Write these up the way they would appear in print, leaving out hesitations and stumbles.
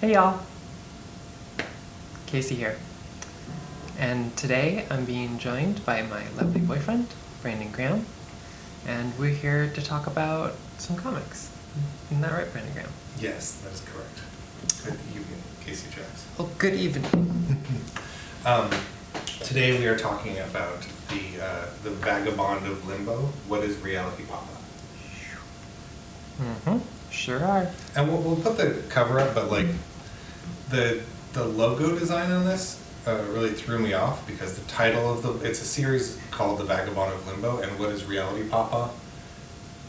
Hey y'all, Casey here. And today I'm being joined by my lovely boyfriend, Brandon Graham, and we're here to talk about some comics. Isn't that right, Brandon Graham? Yes, that is correct. Good evening, Casey Jones. Oh, good evening. Today we are talking about the Vagabond of Limbo. What is Reality Papa? Sure are. And we'll put the cover up, but like the logo design on this really threw me off because the title of it's a series called The Vagabond of Limbo, and What is Reality Papa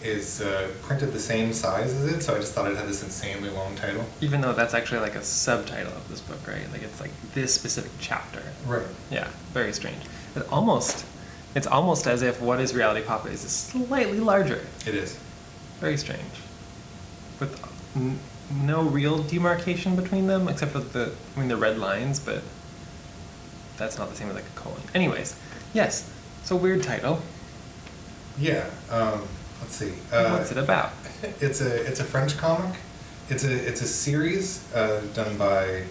is printed the same size as it, so I just thought it had this insanely long title. Even though that's actually like a subtitle of this book, right? Like it's like this specific chapter. Right. Yeah, very strange. It's almost as if What is Reality Papa is slightly larger. It is. Very strange. With no real demarcation between them, except for the red lines, but that's not the same as like a colon. Anyways, yes, it's a weird title. Yeah. Let's see. What's it about? It's a French comic. It's a series done by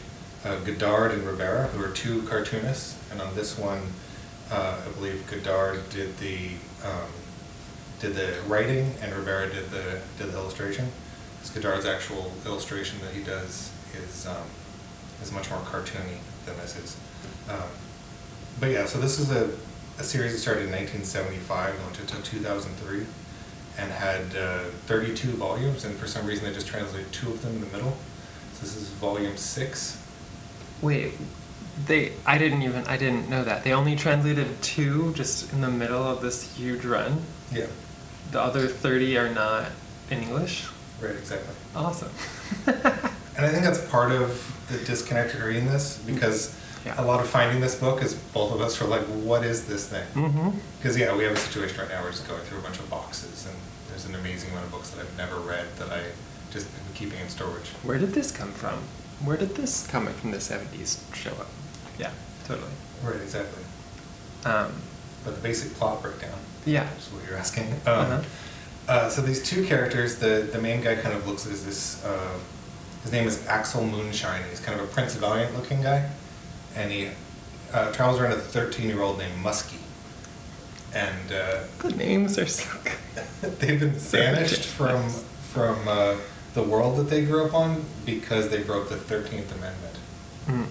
Godard and Ribera, who are two cartoonists, and on this one, I believe Godard did the writing and Ribera did the illustration. Because Godard's actual illustration that he does is much more cartoony than this is. But yeah, so this is a series that started in 1975 and went until 2003, and had 32 volumes, and for some reason they just translated 2 of them in the middle. So this is volume 6. Wait, I didn't know that. They only translated 2 just in the middle of this huge run? Yeah. The other 30 are not in English? Right, exactly. Awesome. And I think that's part of the disconnect in reading this, because Yeah. a lot of finding this book is both of us are like, what is this thing? Because we have a situation right now where we're just going through a bunch of boxes, and there's an amazing amount of books that I've never read that I just been keeping in storage. Where did this come from? Where did this comic from the 70s show up? Yeah, totally. Right, exactly. Um, But the basic plot breakdown yeah. is what you're asking. So these two characters, the main guy kind of looks as this, his name is Axel Moonshine. He's kind of a Prince Valiant looking guy, and he travels around with a 13-year-old named Muskie. And The names are so good. they've been So banished ridiculous. from the world that they grew up on because they broke the 13th Amendment.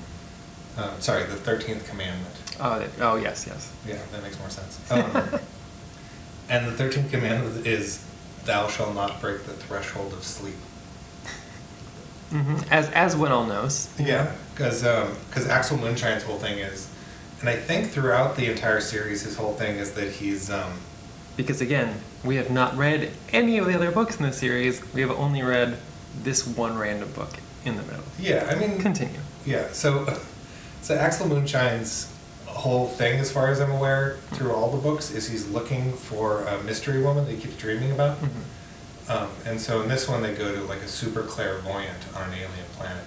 Sorry, the 13th Commandment. Oh, yes. Yeah, that makes more sense. And the 13th Commandment is, "Thou shalt not break the threshold of sleep." As one all knows. Yeah, because Axel Moonshine's whole thing is, and I think throughout the entire series, his whole thing is that he's Because again, we have not read any of the other books in the series. We have only read this one random book in the middle. yeah, I mean, Continue. yeah. So Axel Moonshine's whole thing, as far as I'm aware, through all the books, is he's looking for a mystery woman that he keeps dreaming about. And so in this one, they go to like a super clairvoyant on an alien planet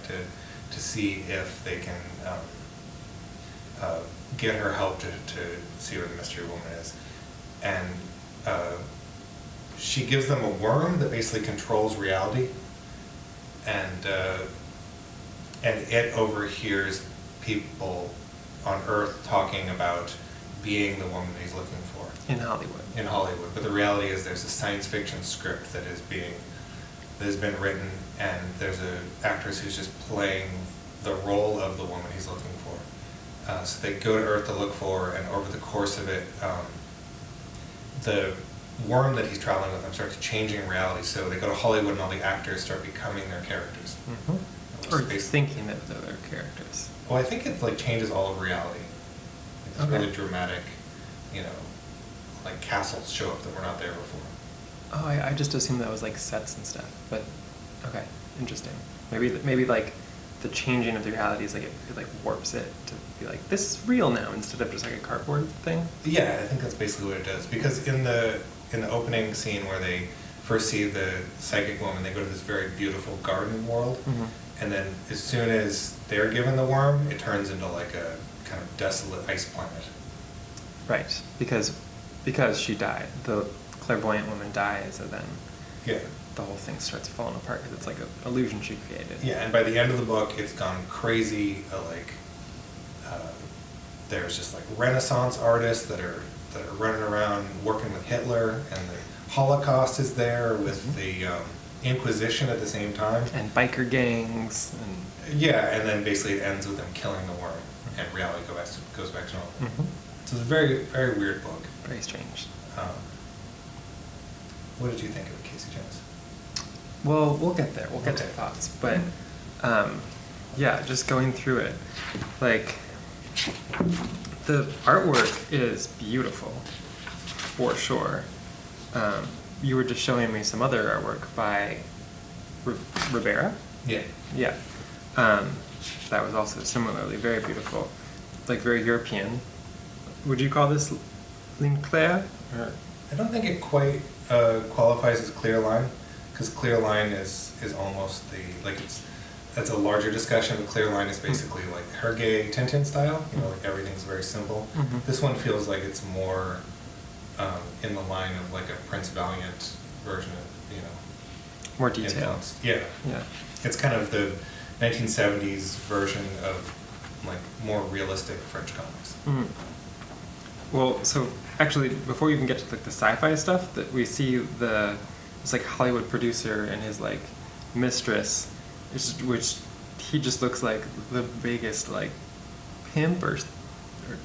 to see if they can get her help to see where the mystery woman is. And she gives them a worm that basically controls reality, and it overhears people on Earth talking about being the woman he's looking for. In Hollywood. In Hollywood. But the reality is there's a science fiction script that has been written, and there's an actress who's just playing the role of the woman he's looking for. So they go to Earth to look for her, and over the course of it, the worm that he's traveling with them starts changing reality. So they go to Hollywood, and all the actors start becoming their characters. Or thinking that they're their characters. Well, I think it like changes all of reality. It's Okay. really dramatic, like castles show up that were not there before. Oh, I just assumed that was like sets and stuff. But okay, interesting. Maybe like the changing of the reality is like it like warps it to be like this is real now instead of just like a cardboard thing. Yeah, I think that's basically what it does. Because in the opening scene where they first see the psychic woman, they go to this very beautiful garden world, and then as soon as they're given the worm, it turns into like a kind of desolate ice planet. Right, because she died. The clairvoyant woman dies, and then Yeah. the whole thing starts falling apart because it's like an illusion she created. Yeah, and by the end of the book, it's gone crazy. There's just like Renaissance artists that are running around working with Hitler, and the Holocaust is there with the Inquisition at the same time. And biker gangs. Yeah, and then basically it ends with them killing the worm, and reality goes back to normal. Mm-hmm. So it's a very, very weird book. Very strange. What did you think of it, Casey Jones? Well, we'll get there. We'll get to Okay. thoughts. But, yeah, just going through it. Like, the artwork is beautiful, for sure. You were just showing me some other artwork by Rivera? Yeah. Yeah. That was also similarly very beautiful. Like, very European. Would you call this ligne claire? Or? I don't think it quite qualifies as clear line, because clear line is almost that's a larger discussion. The clear line is basically like Hergé Tintin style, like everything's very simple. Mm-hmm. This one feels like it's more in the line of like a Prince Valiant version of, More detailed. influenced. Yeah. Yeah. It's kind of the 1970s version of like more realistic French comics. Mm. Well, so actually, before we even get to like the sci-fi stuff, that we see this like Hollywood producer and his like mistress, which he just looks like the biggest like pimp or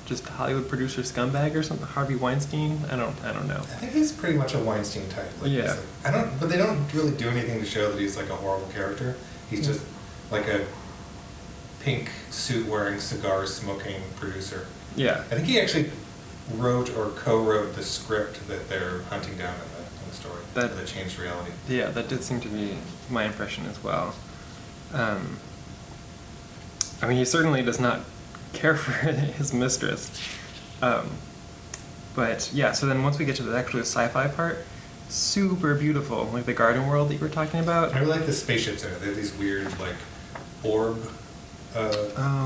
just Hollywood producer scumbag or something. Harvey Weinstein. I don't know. I think he's pretty much a Weinstein type. Like, Yeah. But they don't really do anything to show that he's like a horrible character. He's just like a pink suit wearing, cigar smoking producer. Yeah. I think he actually wrote or co-wrote the script that they're hunting down in the story that changed reality. Yeah, that did seem to be my impression as well. I mean, he certainly does not care for his mistress. But yeah, so then once we get to the actual sci-fi part, super beautiful, like the garden world that you were talking about. I really like the spaceships in it. They have these weird like orb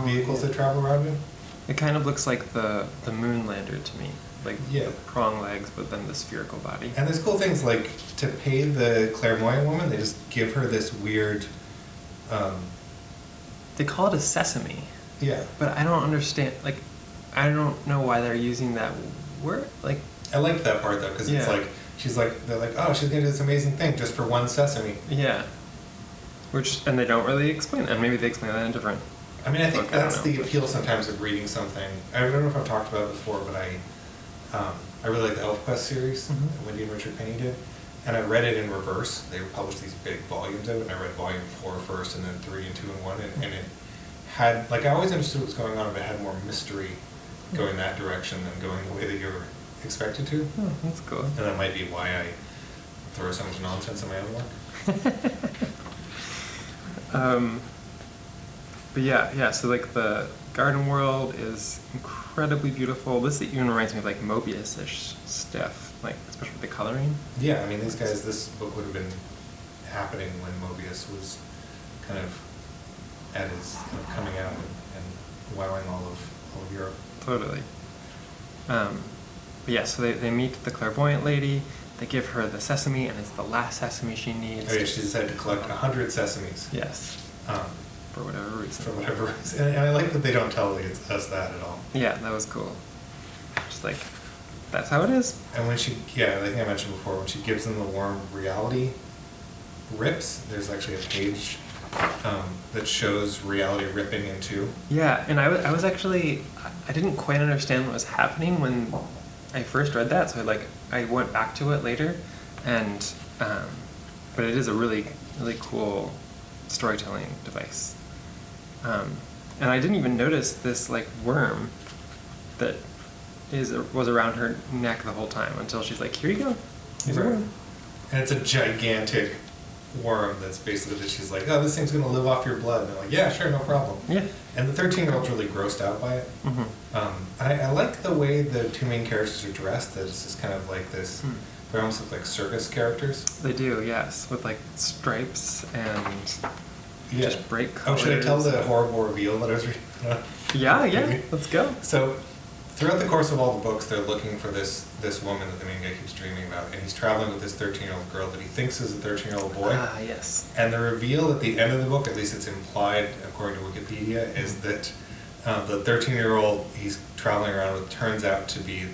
vehicles that travel around in. It kind of looks like the Moonlander to me, like Yeah. the prong legs, but then the spherical body. And there's cool things like to pay the clairvoyant woman, they just give her this weird. They call it a sesame, Yeah. but I don't understand. Like, I don't know why they're using that word. Like, I like that part though, because it's Yeah. like they're like, oh, she's gonna do this amazing thing just for one sesame. yeah, and they don't really explain that. And maybe they explain that in a different. I mean, I think Look, I don't that's know. the appeal sometimes of reading something. I don't know if I've talked about it before, but I really like the ElfQuest series Mhm. that Wendy and Richard Penny did, and I read it in reverse. They published these big volumes of it, and I read volume 4 first, and then 3 and 2 and 1, and it had like I always understood what's going on, but it had more mystery going that direction than going the way that you're expected to. Oh, that's cool. And that might be why I throw so much nonsense in my own work. But yeah, so like the garden world is incredibly beautiful. This even reminds me of like Mobius-ish stuff, like especially with the coloring. Yeah, I mean, this book would have been happening when Mobius was kind of at his kind of coming out and wowing all of Europe. Totally. But yeah, so they meet the clairvoyant lady. They give her the sesame, and it's the last sesame she needs. Oh yeah, she decided to collect 100 sesames. Yes. For whatever reason. For whatever reason. And I like that they don't tell us that at all. Yeah, that was cool. Just like, that's how it is. And when I think I mentioned before, when she gives them the warm reality rips, there's actually a page that shows reality ripping in two. Yeah, and I was actually, I didn't quite understand what was happening when I first read that, so I went back to it later, and but it is a really, really cool storytelling device. And I didn't even notice this like worm that was around her neck the whole time until she's like, here you go. Here's a Right. worm. And it's a gigantic worm that's basically that she's like, oh, this thing's going to live off your blood. And they're like, yeah, sure, no problem. Yeah. And the 13-year-old's really grossed out by it. Mm-hmm. And I like the way the two main characters are dressed. That it's just kind of like this, they almost look like circus characters. They do, yes, with like stripes and just bright Oh, colors. should I tell the horrible reveal that I was reading? Yeah, Maybe. let's go. So throughout the course of all the books, they're looking for this woman that the main guy keeps dreaming about, and he's traveling with this 13-year-old girl that he thinks is a 13-year-old boy. Ah, yes. And the reveal at the end of the book, at least it's implied according to Wikipedia, is that the 13-year-old he's traveling around with turns out to be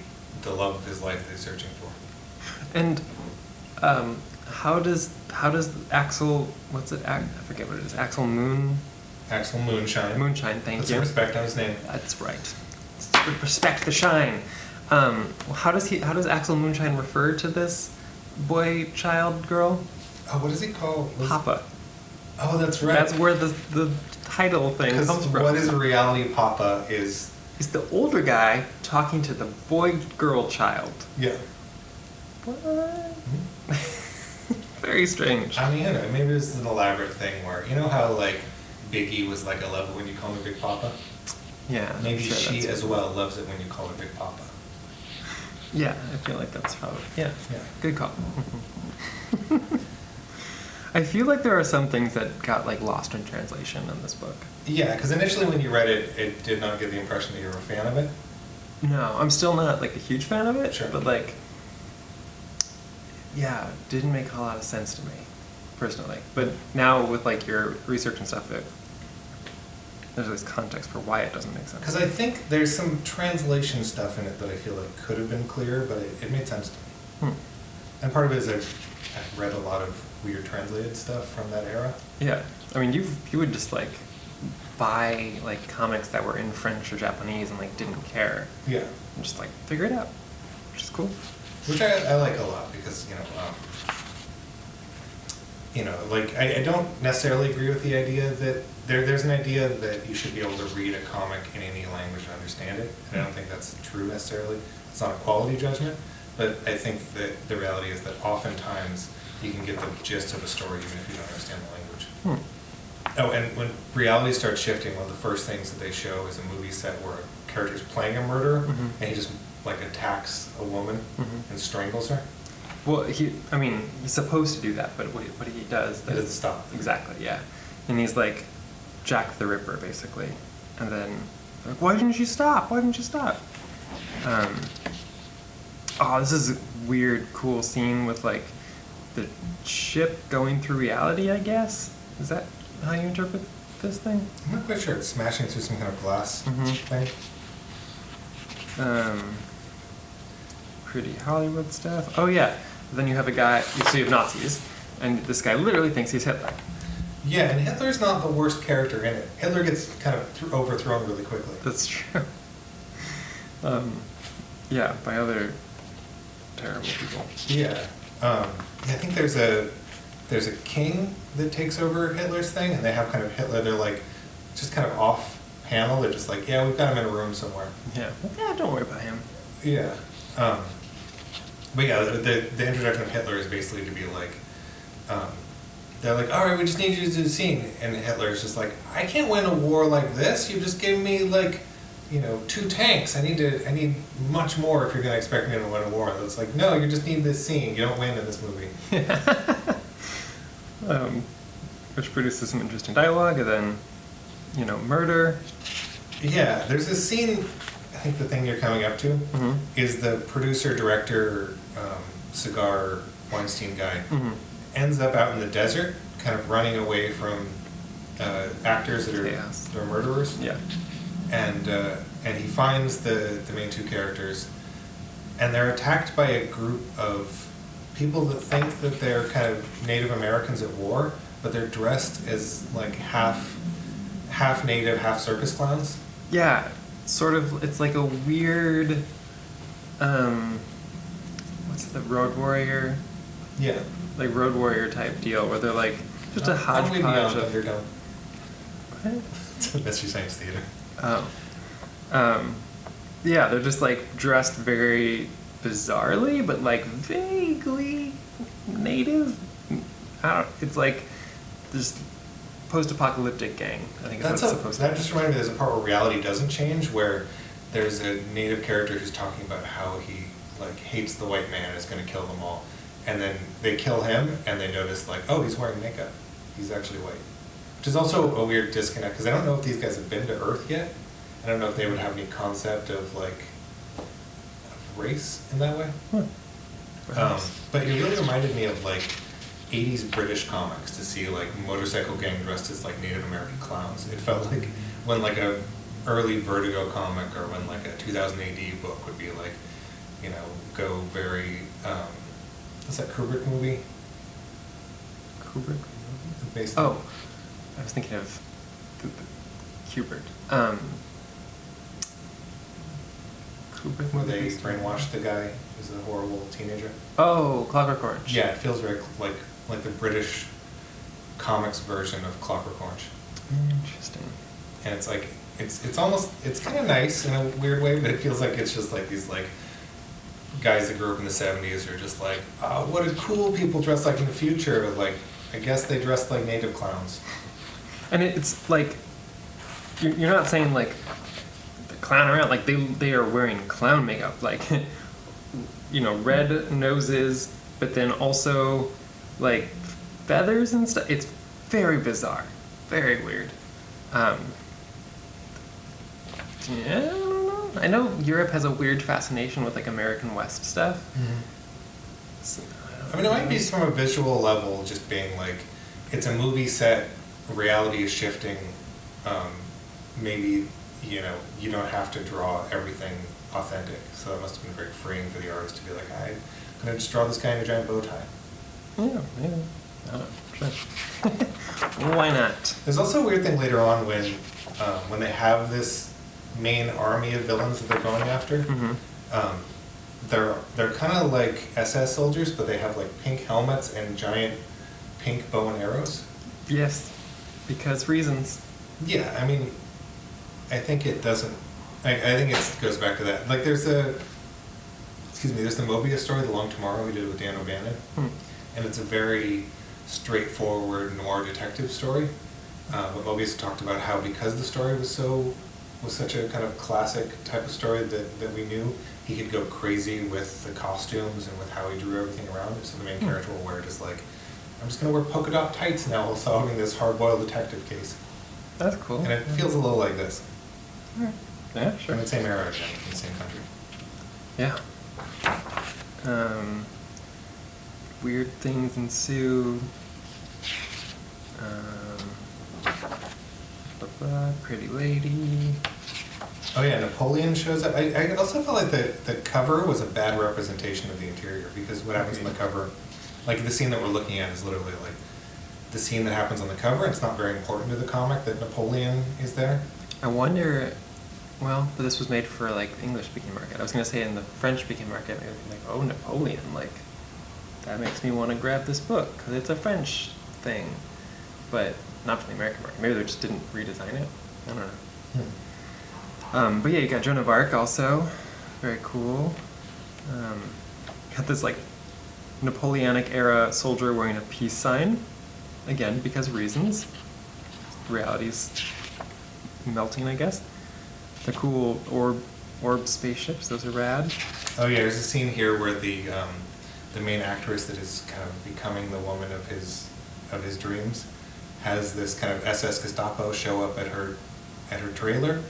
the love of his life that he's searching for. And how does Axel, what's it? I forget what it is. Axel Moonshine. Moonshine. Thank Put you. some respect on his name. That's right. Respect the shine. How does Axel Moonshine refer to this boy, child, girl? Oh, what does he call? Papa. Oh, that's right. That's where the title thing comes from. What is reality Papa is... He's the older guy talking to the boy, girl, child. Yeah. What? Mm-hmm. Very strange. I mean, you know, maybe it's an elaborate thing where, you know how, like, Biggie was like, I love it when you call me Big Papa? Yeah. Maybe sure she as well loves it when you call her Big Papa. Yeah, I feel like that's probably... Yeah. Yeah. Good call. I feel like there are some things that got, like, lost in translation in this book. Yeah, because initially when you read it, it did not give the impression that you were a fan of it. No, I'm still not, like, a huge fan of it. Sure. But, like... Yeah, didn't make a lot of sense to me, personally. But now with, like, your research and stuff, there's this context for why it doesn't make sense. Because I think there's some translation stuff in it that I feel like could have been clearer, but it made sense to me. And part of it is I've read a lot of weird translated stuff from that era. Yeah, I mean, you would just, like, buy, like, comics that were in French or Japanese and, like, didn't care. Yeah. And just, like, figure it out, which is cool. Which I like a lot because, like, I don't necessarily agree with the idea that there's an idea that you should be able to read a comic in any language and understand it. And I don't think that's true necessarily. It's not a quality judgment, but I think that the reality is that oftentimes you can get the gist of a story even if you don't understand the language. Oh, and when reality starts shifting, one of the first things that they show is a movie set where a character's playing a murderer, and he just, like, attacks a woman and strangles her. Well, he's supposed to do that, but what he does... He doesn't stop. Exactly, yeah. And he's, like, Jack the Ripper, basically. And then, like, why didn't you stop? Why didn't you stop? This is a weird, cool scene with, like, the ship going through reality, I guess? Is that how you interpret this thing? I'm not quite sure. It's smashing through some kind of glass thing. Pretty Hollywood stuff. Oh, yeah. Then you have a guy, so you have Nazis, and this guy literally thinks he's Hitler. Yeah, and Hitler's not the worst character in it. Hitler gets kind of overthrown really quickly. That's true. Yeah, by other terrible people. Yeah. I think there's a king that takes over Hitler's thing, and they have kind of Hitler, they're like, just kind of off panel, they're just like, yeah, we've got him in a room somewhere. Yeah. Yeah, don't worry about him. Yeah. But yeah, the introduction of Hitler is basically to be like, they're like, all right, we just need you to do the scene. And Hitler's just like, I can't win a war like this. You just gave me, like, 2 tanks. I need much more if you're going to expect me to win a war. And it's like, no, you just need this scene. You don't win in this movie. Which produces some interesting dialogue, and then, murder. Yeah, there's this scene, I think the thing you're coming up to, is the producer, director, cigar Weinstein guy, ends up out in the desert, kind of running away from actors that are murderers. Yeah. And he finds the main 2 characters, and they're attacked by a group of people that think that they're kind of Native Americans at war, but they're dressed as, like, half native, half circus clowns. Yeah, sort of. It's like a weird. What's the Road Warrior? Yeah. Like Road Warrior type deal, where they're like just a hodgepodge of. Thunderdome. What? It's a Mystery Science Theater. Yeah, they're just, like, dressed very bizarrely, but, like, vaguely native. It's like this post-apocalyptic gang. I think that's what it's supposed to be. That just reminded me, there's a part where reality doesn't change, where there's a native character who's talking about how he, like, hates the white man and is going to kill them all. And then they kill him, and they notice, like, oh, he's wearing makeup. He's actually white. Which is also a weird disconnect, because I don't know if these guys have been to Earth yet. I don't know if they would have any concept of, like, race in that way. Perhaps. But it really reminded me of like 80s British comics to see like motorcycle gang dressed as like Native American clowns. It felt like when like a early Vertigo comic or when like a 2000 AD book would be like, you know, go very, what's that Kubrick movie? Kubrick? Based on- Oh, I was thinking of the Kubrick. Kubrick Where movie they based on- brainwash the guy who's a horrible teenager. Oh, Clockwork Orange. Yeah, it feels very like the British comics version of Clockwork Orange. Interesting. And it's like it's almost it's kind of nice in a weird way, but it feels like it's just like these like guys that grew up in the 70s are just like, oh, what do cool people dress like in the future? Like, I guess they dress like native clowns. And it's like, you're not saying like the clown around, like they are wearing clown makeup, like, you know, red noses, but then also like feathers and stuff. It's very bizarre, very weird. Yeah, I don't know. I know Europe has a weird fascination with like American West stuff. So, I mean, it might be from a visual level, just being like, it's a movie set, reality is shifting. Maybe, you know, you don't have to draw everything authentic. So that must have been very freeing for the artist to be like, I'm going to just draw this guy in a giant bow tie. Yeah, maybe. I don't know. Sure. Why not? There's also a weird thing later on when they have this main army of villains that they're going after. Mm-hmm. They're kind of like SS soldiers, but they have like pink helmets and giant pink bow and arrows. Yes, because reasons. Yeah, I mean, I think it doesn't. I think it goes back to that. Like, there's the Mobius story, The Long Tomorrow, we did with Dan O'Bannon, and it's a very straightforward noir detective story. But Mobius talked about how because the story was such a kind of classic type of story that we knew, he could go crazy with the costumes and with how he drew everything around it. So the main character will wear just like, I'm just going to wear polka dot tights now while solving this hard-boiled detective case. That's cool. And it feels a little like this. Alright. Yeah, sure. From the same era again, from the same country. Yeah. Weird things ensue. Pretty lady. Oh yeah, Napoleon shows up. I also felt like the cover was a bad representation of the interior, because what happens on the cover, like the scene that we're looking at is literally like the scene that happens on the cover, and it's not very important to the comic that Napoleon is there. I wonder, well, but this was made for like English-speaking market. I was gonna say in the French-speaking market, it would be like, oh, Napoleon, like that makes me want to grab this book because it's a French thing, but not for the American market. Maybe they just didn't redesign it. I don't know. But yeah, you got Joan of Arc also, very cool. Got this like Napoleonic era soldier wearing a peace sign, again because reasons. Reality's melting, I guess. The cool orb spaceships, those are rad. Oh yeah, there's a scene here where the main actress that is kind of becoming the woman of his dreams has this kind of SS Gestapo show up at her trailer,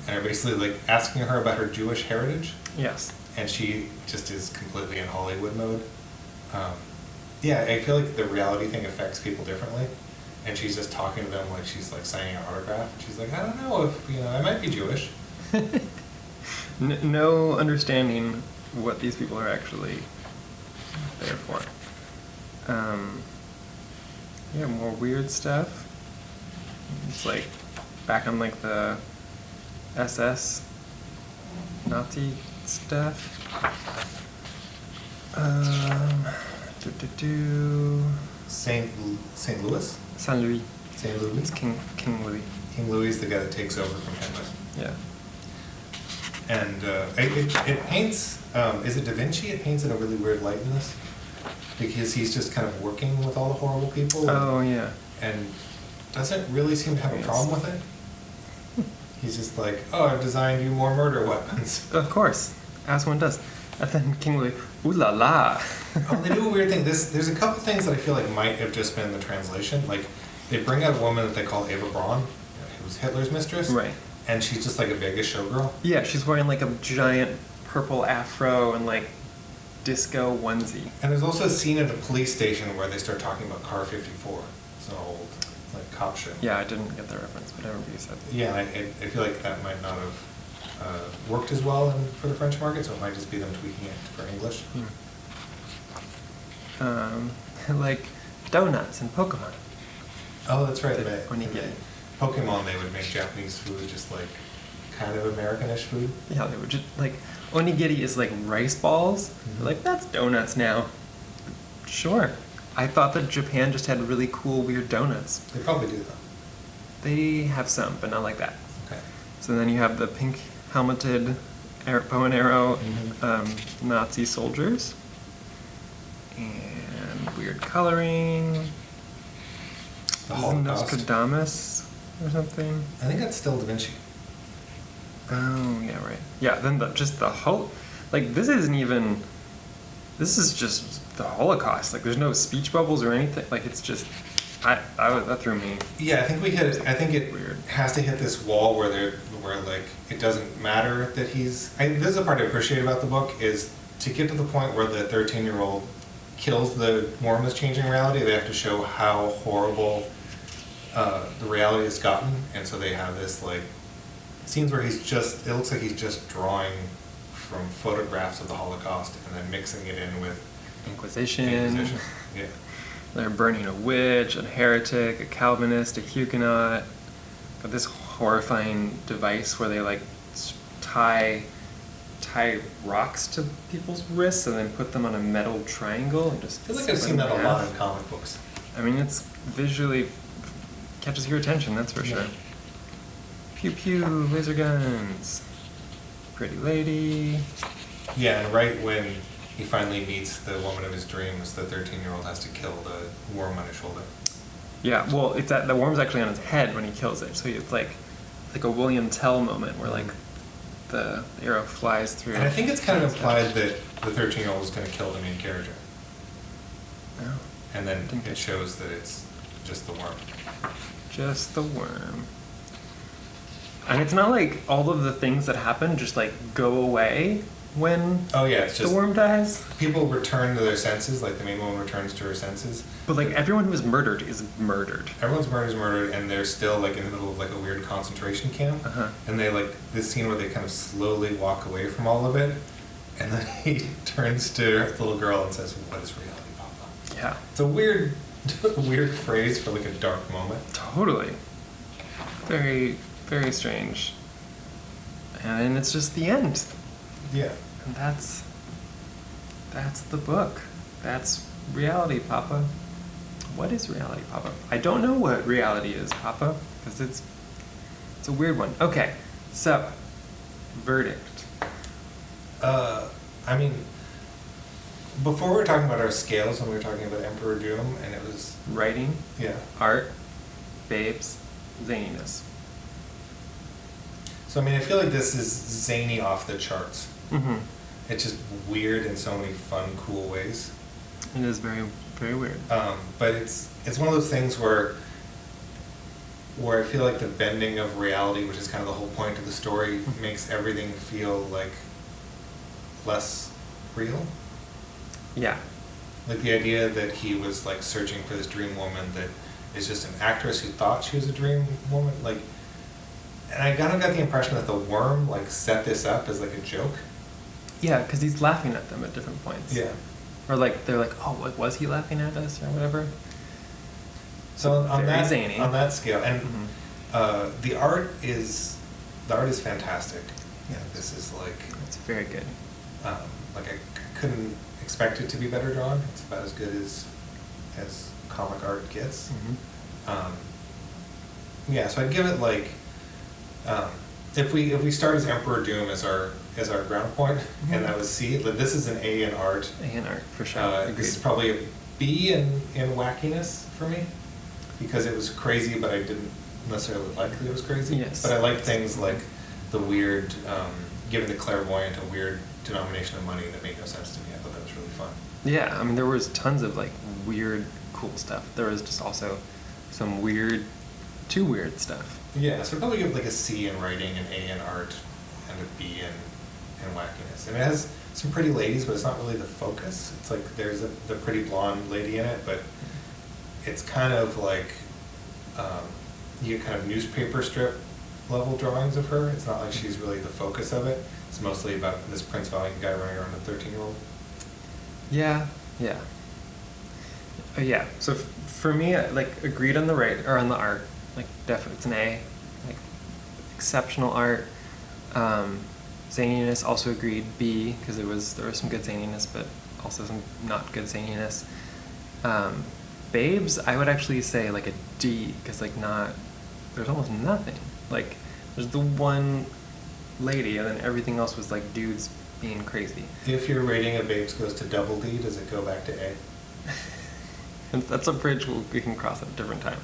and are basically like asking her about her Jewish heritage. Yes. And she just is completely in Hollywood mode. Yeah, I feel like the reality thing affects people differently. And she's just talking to them like she's like signing an autograph. And she's like, I don't know if, I might be Jewish. No understanding what these people are actually there for. Yeah, more weird stuff. It's like back on like the SS Nazi stuff. St. Louis? Saint Louis. St. Louis? It's King Louis. King Louis is the guy that takes over from Hitler. Yeah. And it paints, is it Da Vinci? It paints in a really weird light in this. Because he's just kind of working with all the horrible people. Oh, yeah. And doesn't really seem to have a problem with it. He's just like, oh, I've designed you more murder weapons. Of course, as one does. And then King Louis, ooh la la. Oh, they do a weird thing. There's a couple things that I feel like might have just been the translation. Like, they bring out a woman that they call Eva Braun, who was Hitler's mistress. Right. And she's just like a Vegas showgirl. Yeah, she's wearing like a giant purple afro and like disco onesie. And there's also a scene at a police station where they start talking about Car 54. It's an old like cop show. Yeah, I didn't get the reference, but I remember you said that. Yeah, I feel like that might not have worked as well for the French market, so it might just be them tweaking it for English. Like donuts and Pokemon. Oh, that's right. The In onigiri. Pokemon, they would make Japanese food just like kind of Americanish food. Yeah, they would just like onigiri is like rice balls. Mhm. They're like, that's donuts now. Sure. I thought that Japan just had really cool, weird donuts. They probably do though. They have some, but not like that. Okay. So then you have the pink helmeted bow and arrow Mhm. Nazi soldiers. And weird coloring. The Isn't Holocaust. Nostradamus or something? I think that's still Da Vinci. Oh, yeah, right. Yeah, then just the whole, like, this is just the Holocaust. Like, there's no speech bubbles or anything. Like, it's just, that threw me. Yeah, I think I think it Weird. has to hit this wall where like it doesn't matter that this is the part I appreciate about the book is to get to the point where the 13-year-old kills the worm that's changing reality. They have to show how horrible the reality has gotten, and so they have this like scenes where it looks like he's just drawing from photographs of the Holocaust and then mixing it in with Inquisition. Yeah. They're burning a witch, a heretic, a Calvinist, a Huguenot. Got this horrifying device where they like tie rocks to people's wrists and then put them on a metal triangle and just. I feel like I've seen that a lot in comic books. I mean, it's visually catches your attention, that's for sure. Yeah. Pew pew, laser guns. Pretty lady. Yeah, and right when he finally meets the woman of his dreams, the 13-year-old has to kill the worm on his shoulder. Yeah, well, the worm's actually on his head when he kills it, so it's like a William Tell moment where like the arrow flies through. And I think it's kind of implied that the 13-year-old is going to kill the main character. Oh, And then Didn't it get- shows that it's just the worm. just the worm. And it's not like all of the things that happen just like go away when Oh yeah, it's the just worm dies. people return to their senses, like the main woman returns to her senses. But like everyone who is murdered is murdered. Everyone's murdered, and they're still like in the middle of like a weird concentration camp. Uh-huh. And they like this scene where they kind of slowly walk away from all of it, and then he turns to the little girl and says, "What is reality, Papa?" Yeah. It's a weird, weird phrase for like a dark moment. Totally. Very, very strange. And it's just the end. Yeah. And that's the book. That's reality, Papa. What is reality, Papa? I don't know what reality is, Papa, because it's a weird one. Okay, so verdict. I mean, before we were talking about our scales when we were talking about Emperor Doom, and it was Writing, yeah. art, babes, zaniness. So I mean, I feel like this is zany off the charts. Mm-hmm. It's just weird in so many fun, cool ways. It is very, very weird. But it's one of those things where I feel like the bending of reality, which is kind of the whole point of the story, makes everything feel like less real. Yeah. Like the idea that he was like searching for this dream woman that is just an actress who thought she was a dream woman, like. And I kind of got the impression that the worm like set this up as like a joke. Yeah, because he's laughing at them at different points. Yeah. Or like they're like, oh, was he laughing at us or whatever? So on very that zany. on that scale, and Mhm. the art is fantastic. Yeah, this is like It's very good. like I couldn't expect it to be better drawn. It's about as good as comic art gets. Mm-hmm. Yeah, so I'd give it like if we start as Emperor Doom as our ground point, and that was C. Like, this is an A in art. A and art, for sure. This is Agreed. probably a B in wackiness for me, because it was crazy, but I didn't necessarily like that it was crazy. Yes. But I like things like the weird, giving the clairvoyant a weird denomination of money that made no sense to me. I thought that was really fun. Yeah, I mean, there was tons of like weird, cool stuff. There was just also some weird, too weird stuff. Yeah, so I'd probably give like a C in writing, an A in art, and a B and wackiness. And it has some pretty ladies, but it's not really the focus. It's like there's the pretty blonde lady in it, but it's kind of like you get kind of newspaper strip level drawings of her. It's not like she's really the focus of it. It's mostly about this Prince Valiant guy running around a 13-year-old. Yeah, yeah. Yeah, so for me, like, agreed on the on the art. Like, definitely, it's an A. Like, exceptional art. Zaniness, also agreed, B, because there was some good zaniness, but also some not good zaniness. Babes, I would actually say like a D, because like there's almost nothing. Like, there's the one lady, and then everything else was like dudes being crazy. If your rating of Babes goes to double D, does it go back to A? That's a bridge we can cross at a different time.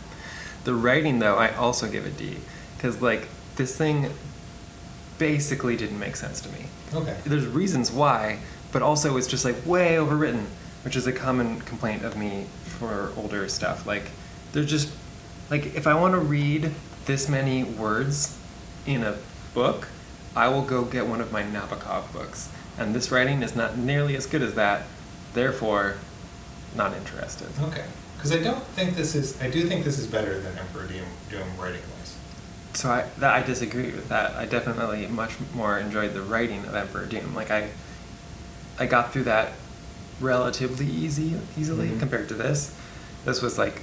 The writing, though, I also give a D, because like this thing basically didn't make sense to me. Okay. There's reasons why, but also it's just like way overwritten, which is a common complaint of me for older stuff. Like, they're just like, if I want to read this many words in a book, I will go get one of my Nabokov books, and this writing is not nearly as good as that. Therefore, not interested. Okay. Because I do think this is better than Emperor Doom writing wise. So I disagree with that. I definitely much more enjoyed the writing of Emperor Doom. Like, I got through that relatively easily Mm-hmm. compared to this. This was like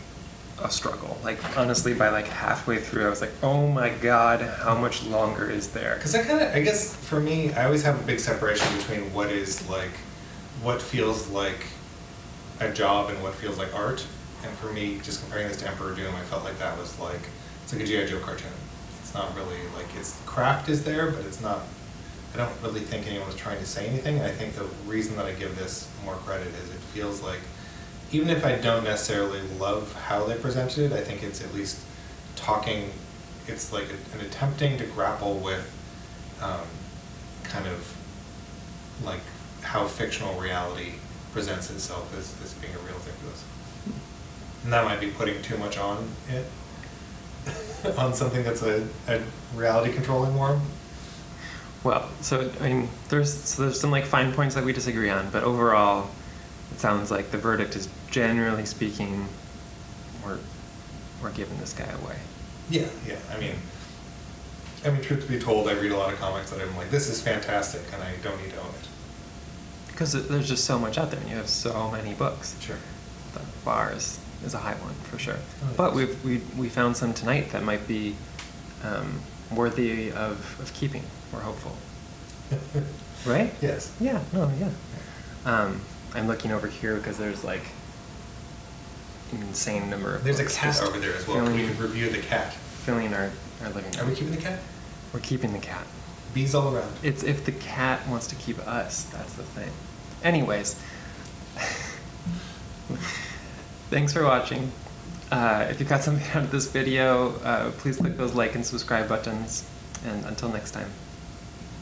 a struggle. Like, honestly, by like halfway through, I was like, oh my god, how much longer is there? Because I guess for me, I always have a big separation between what feels like a job and what feels like art. And for me, just comparing this to Emperor Doom, I felt like that was like, it's like a G.I. Joe cartoon. It's not really like, the craft is there, but it's not, I don't really think anyone was trying to say anything. And I think the reason that I give this more credit is it feels like, even if I don't necessarily love how they presented it, I think it's at least it's like an attempting to grapple with kind of like how fictional reality presents itself as being a real thing to us. And that might be putting too much on it, on something that's a reality controlling worm. Well, so I mean, there's some like fine points that we disagree on, but overall, it sounds like the verdict is, generally speaking, we're giving this guy away. Yeah. I mean, truth to be told, I read a lot of comics that I'm like, this is fantastic, and I don't need to own it. Because there's just so much out there, and you have so many books. Sure. The bar is a high one, for sure. Oh, but yes. we found some tonight that might be worthy of keeping. We're hopeful. Right? Yes. Yeah, no, yeah. I'm looking over here because there's like an insane number of There's a books cat just over there as well. We can review the cat. filling our living room. Are we keeping the cat? We're keeping the cat. Bees all around. It's if the cat wants to keep us, that's the thing. Anyways, thanks for watching. If you got something out of this video, please click those like and subscribe buttons. And until next time.